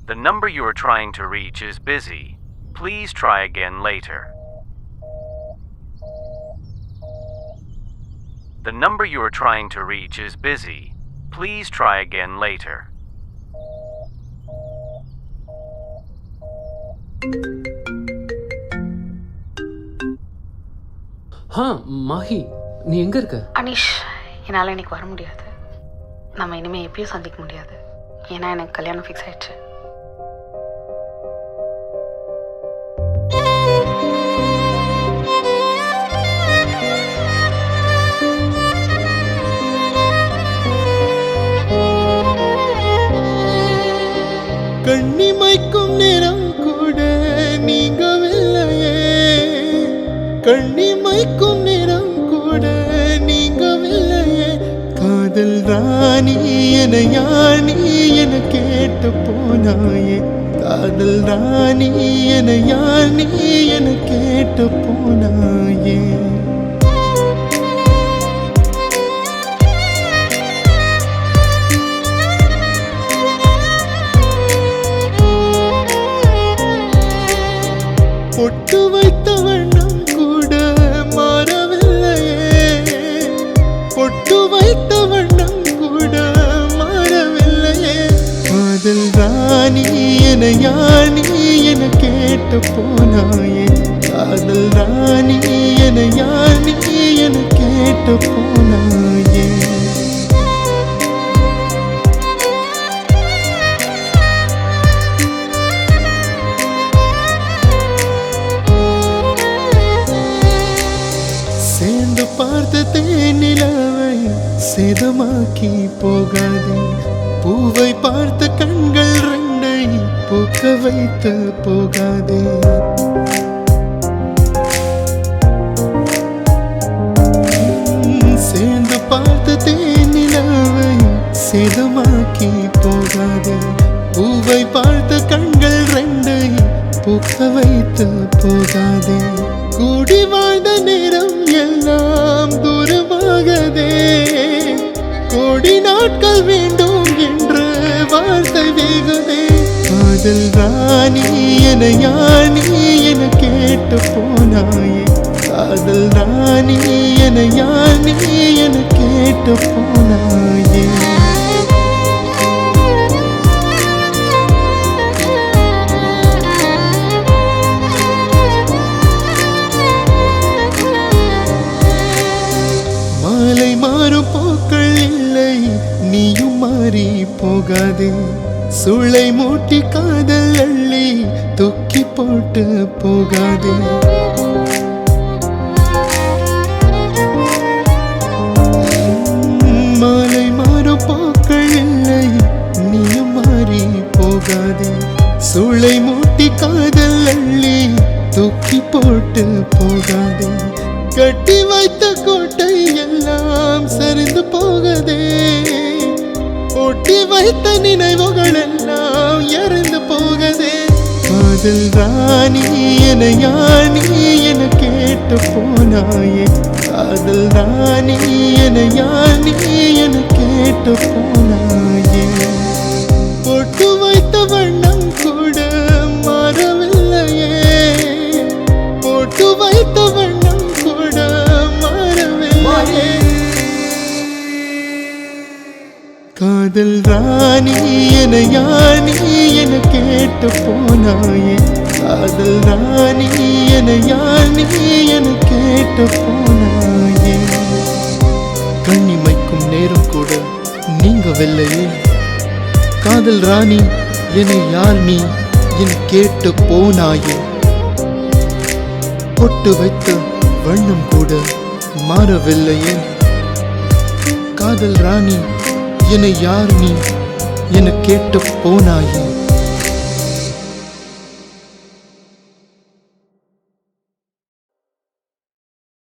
The number you are trying to reach is busy. Please try again later. The number you are trying to reach is busy. Please try again later. Mahi, நீ எங்க இருக்க? அனிஷ், என்னால் இன்னைக்கு வர முடியாது. நம்ம இனிமேல் எப்பயும் சந்திக்க முடியாது. ஏன்னா எனக்கு கல்யாணம் ஃபிக்ஸ் ஆயிடுச்சு. கண்ணிமைக்கும் நேரம் கூட நீங்கவில்லையே, கண்ணிமைக்கும் நேரம் கூட நீங்கவில்லையே. காதல் ராணி என யானி என கேட்டு போனாயே, காதல் ராணி என யானி என கேட்டு போனாயே. பொட்டு வைத்த வண்ணம் கூட மாறவில்லையே, பொட்டு வைத்த வண்ணம் கூட மாறவில்லையே. காதல் ராணி என யானி என கேட்டு போனாயே, காதல் ராணி என யானி என கேட்டு போனாயே. சேர்ந்து பார்த்த தேனிலவை சேதமாக்கி போகாதே, பூவை பார்த்த கண்கள் ரெண்டை பூக்க வைத்து போகாதே. சேர்ந்து பார்த்த தேனிலவை சேதமாக்கி போகாதே, பூவை பார்த்த கண்கள் ரெண்டை பூக்க வைத்து போகாதே. கூடி வாழ்ந்த நேரம் எல்லாம் தூரமாகதே, கோடி நாட்கள் வேண்டும் என்று வார்த்தை வேகுதே. காதல் ராணி என யானி என கேட்டு போனாயே, காதல் ராணி என யானி என கேட்டு போனாயே. மாலை மாறும் பூக்கள் இல்லை, நீயும் மாறி போகாதே. சுளை மூட்டி காதல் அள்ளி தூக்கி போட்டு போகாதே. மாலை மாறும் பூக்கள் இல்லை, நீயும் மாறி போகாதே. சுளை மூட்டி காதல் அள்ளி தூக்கி போட்டு போகாதே. கட்டி வைத்த கோட்டை எல்லாம் சரிந்து போகதே, ஒட்டி வைத்த நினைவுகள் எல்லாம் எரிந்து போகதே. காதல் ராணி என யானி என கேட்டு போனாயே, காதல் ராணி என யானி என கேட்டு போனாயே. பொட்டு வைத்த வண்ணம் கூட மாறவில்லையே, பொட்டு வைத்த வண்ணம் கூட மாறவில்லையே. காதல் ராணி என யானி என கேட்டு போனாயே, காதல் ராணி என யானி என கேட்டு போனாயே. கண்ணிமைக்கும் நேரம் கூட நீங்கவில்லையே, காதல் ராணி என யானி என கேட்டு போனாயே. பொட்டு வைத்த வண்ணம் கூட மாறவில்லையே, காதல் ராணி என்னை யார் நீ என கேட்டு போனாயே.